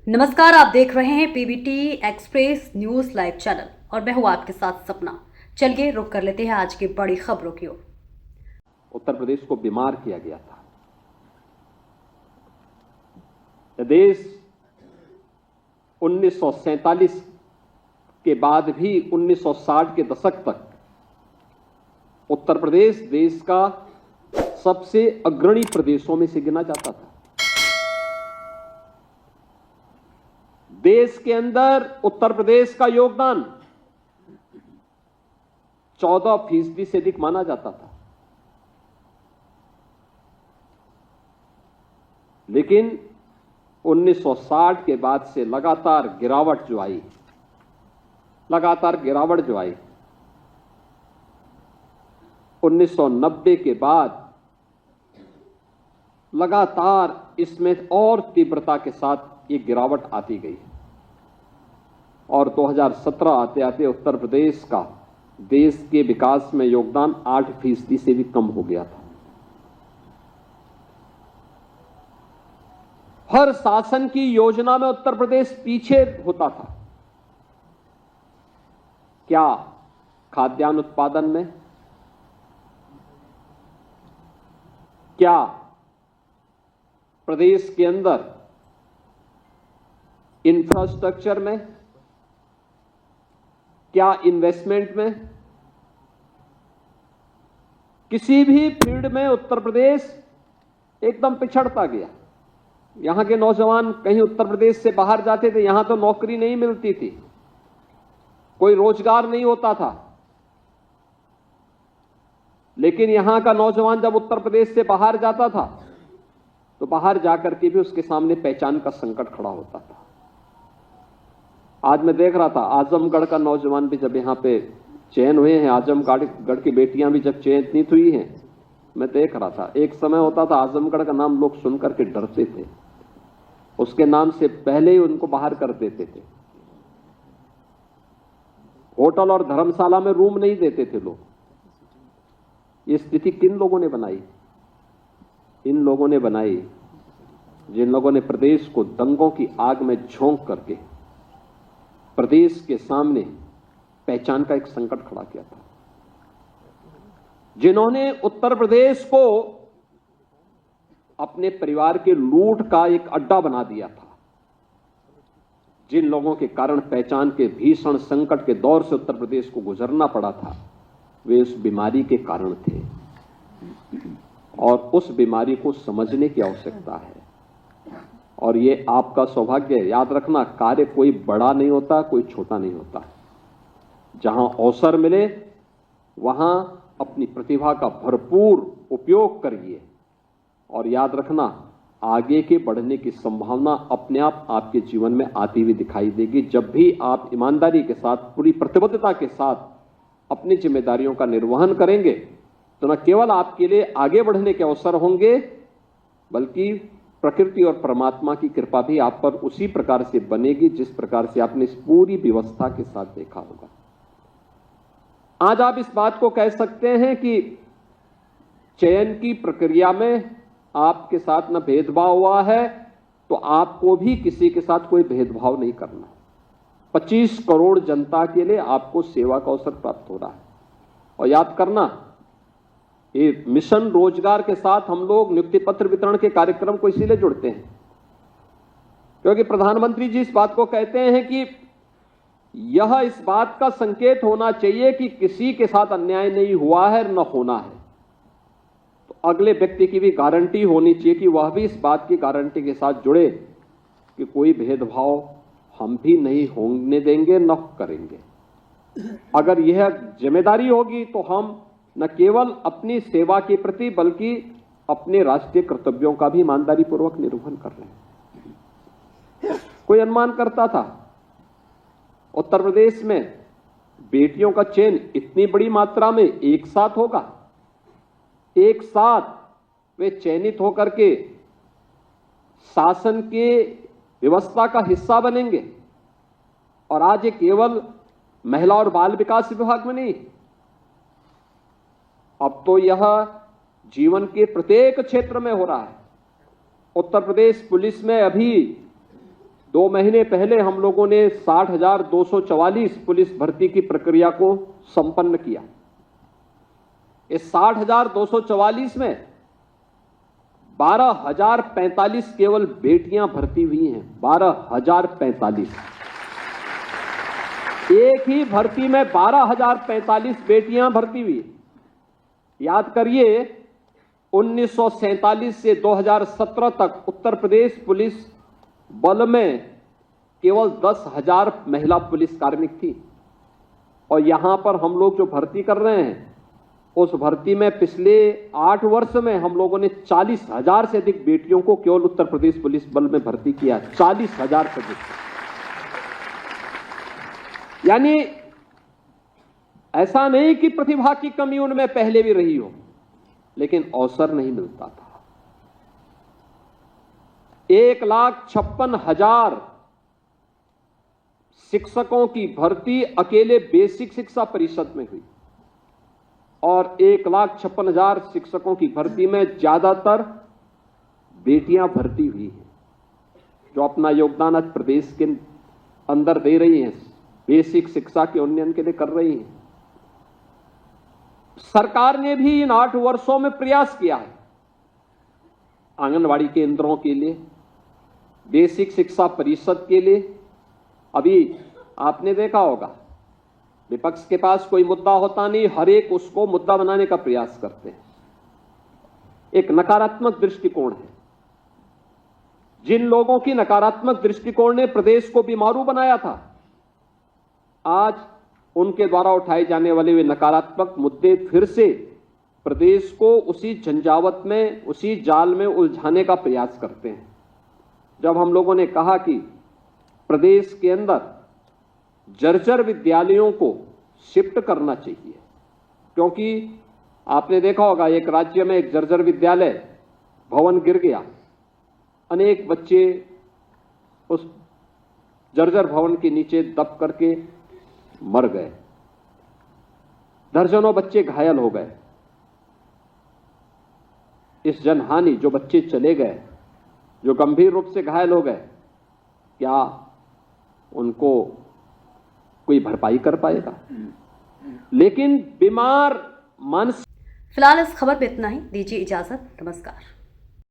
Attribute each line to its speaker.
Speaker 1: नमस्कार, आप देख रहे हैं PBT express news live channel और मैं हूं आपके साथ सपना। चलिए रुक कर लेते हैं आज की बड़ी खबरों की ओर।
Speaker 2: उत्तर प्रदेश को बीमार किया गया था। यह देश 1947 के बाद भी 1960 के दशक तक उत्तर प्रदेश देश का सबसे अग्रणी प्रदेशों में से गिना जाता था। देश के अंदर उत्तर प्रदेश का योगदान 14% से अधिक माना जाता था। लेकिन 1960 के बाद से लगातार गिरावट जो आई 1990 के बाद लगातार इसमें और तीव्रता के साथ ये गिरावट आती गई और 2017 आते आते उत्तर प्रदेश का देश के विकास में योगदान 8% से भी कम हो गया था। हर शासन की योजना में उत्तर प्रदेश पीछे होता था। क्या खाद्यान्न उत्पादन में, क्या प्रदेश के अंदर इंफ्रास्ट्रक्चर में, क्या इन्वेस्टमेंट में, किसी भी फील्ड में उत्तर प्रदेश एकदम पिछड़ता गया। यहां के नौजवान कहीं उत्तर प्रदेश से बाहर जाते थे, यहां तो नौकरी नहीं मिलती थी, कोई रोजगार नहीं होता था। लेकिन यहां का नौजवान जब उत्तर प्रदेश से बाहर जाता था तो बाहर जाकर के भी उसके सामने पहचान का संकट खड़ा होता था। आज मैं देख रहा था आजमगढ़ का नौजवान भी जब यहां पे चयन हुए हैं, आजमगढ़ की बेटियां भी जब चयनित हुई हैं, मैं देख रहा था एक समय होता था आजमगढ़ का नाम लोग सुनकर के डरते थे, उसके नाम से पहले ही उनको बाहर कर देते थे। होटल और धर्मशाला में रूम नहीं देते थे लोग। ये स्थिति किन लोगों ने बनाई? इन लोगों ने बनाई जिन लोगों ने प्रदेश को दंगों की आग में झोंक करके प्रदेश के सामने पहचान का एक संकट खड़ा किया था, जिन्होंने उत्तर प्रदेश को अपने परिवार के लूट का एक अड्डा बना दिया था। जिन लोगों के कारण पहचान के भीषण संकट के दौर से उत्तर प्रदेश को गुजरना पड़ा था, वे उस बीमारी के कारण थे और उस बीमारी को समझने की आवश्यकता है। और ये आपका सौभाग्य है। याद रखना, कार्य कोई बड़ा नहीं होता, कोई छोटा नहीं होता। जहां अवसर मिले वहां अपनी प्रतिभा का भरपूर उपयोग करिए और याद रखना, आगे के बढ़ने की संभावना अपने आप आपके जीवन में आती हुई दिखाई देगी जब भी आप ईमानदारी के साथ, पूरी प्रतिबद्धता के साथ अपनी जिम्मेदारियों का निर्वहन करेंगे। तो न केवल आपके लिए आगे बढ़ने के अवसर होंगे, बल्कि प्रकृति और परमात्मा की कृपा भी आप पर उसी प्रकार से बनेगी जिस प्रकार से आपने इस पूरी व्यवस्था के साथ देखा होगा। आज आप इस बात को कह सकते हैं कि चयन की प्रक्रिया में आपके साथ न भेदभाव हुआ है, तो आपको भी किसी के साथ कोई भेदभाव नहीं करना। 25 करोड़ जनता के लिए आपको सेवा का अवसर प्राप्त हो रहा है। और याद करना, ये मिशन रोजगार के साथ हम लोग नियुक्ति पत्र वितरण के कार्यक्रम को इसीलिए जुड़ते हैं क्योंकि प्रधानमंत्री जी इस बात को कहते हैं कि यह इस बात का संकेत होना चाहिए कि किसी के साथ अन्याय नहीं हुआ है, न होना है। तो अगले व्यक्ति की भी गारंटी होनी चाहिए कि वह भी इस बात की गारंटी के साथ जुड़े कि कोई भेदभाव हम भी नहीं होने देंगे, न करेंगे। अगर यह जिम्मेदारी होगी तो हम न केवल अपनी सेवा के प्रति बल्कि अपने राष्ट्रीय कर्तव्यों का भी ईमानदारी पूर्वक निर्वहन कर रहे हैं। कोई अनुमान करता था उत्तर प्रदेश में बेटियों का चयन इतनी बड़ी मात्रा में एक साथ होगा, एक साथ वे चयनित होकर के शासन के व्यवस्था का हिस्सा बनेंगे। और आज ये केवल महिला और बाल विकास विभाग में नहीं, अब तो यह जीवन के प्रत्येक क्षेत्र में हो रहा है। उत्तर प्रदेश पुलिस में अभी 2 महीने पहले हम लोगों ने 60,244 पुलिस भर्ती की प्रक्रिया को संपन्न किया। इस 60,244 में 12,045 केवल बेटियां भर्ती हुई हैं। 12,045। एक ही भर्ती में 12,045 बेटियां भर्ती हुई। याद करिए, 1947 से 2017 तक उत्तर प्रदेश पुलिस बल में केवल 10,000 महिला पुलिस कार्मिक थी। और यहां पर हम लोग जो भर्ती कर रहे हैं, उस भर्ती में पिछले 8 वर्ष में हम लोगों ने 40,000 से अधिक बेटियों को केवल उत्तर प्रदेश पुलिस बल में भर्ती किया। 40,000 से अधिक। यानी ऐसा नहीं कि प्रतिभा की कमी उनमें पहले भी रही हो, लेकिन अवसर नहीं मिलता था। 1,56,000 शिक्षकों की भर्ती अकेले बेसिक शिक्षा परिषद में हुई और 1,56,000 शिक्षकों की भर्ती में ज्यादातर बेटियां भर्ती हुई हैं, जो अपना योगदान आज प्रदेश के अंदर दे रही हैं, बेसिक शिक्षा के उन्नयन के लिए कर रही हैं। सरकार ने भी इन 8 वर्षों में प्रयास किया है। आंगनवाड़ी केंद्रों के लिए, बेसिक शिक्षा परिषद के लिए। अभी आपने देखा होगा, विपक्ष के पास कोई मुद्दा होता नहीं, हर एक उसको मुद्दा बनाने का प्रयास करते हैं। एक नकारात्मक दृष्टिकोण है। जिन लोगों की नकारात्मक दृष्टिकोण ने प्रदेश को बीमारू बनाया था, आज उनके द्वारा उठाए जाने वाले वे नकारात्मक मुद्दे फिर से प्रदेश को उसी झंझावत में, उसी जाल में उलझाने का प्रयास करते हैं। जब हम लोगों ने कहा कि प्रदेश के अंदर जर्जर विद्यालयों को शिफ्ट करना चाहिए, क्योंकि आपने देखा होगा एक राज्य में एक जर्जर विद्यालय भवन गिर गया, अनेक बच्चे उस जर्जर भवन के नीचे दब करके मर गए, दर्जनों बच्चे घायल हो गए। इस जनहानि, जो बच्चे चले गए, जो गंभीर रूप से घायल हो गए, क्या उनको कोई भरपाई कर पाएगा? लेकिन बीमार मानसिक।
Speaker 1: फिलहाल इस खबर में इतना ही। दीजिए इजाजत। नमस्कार।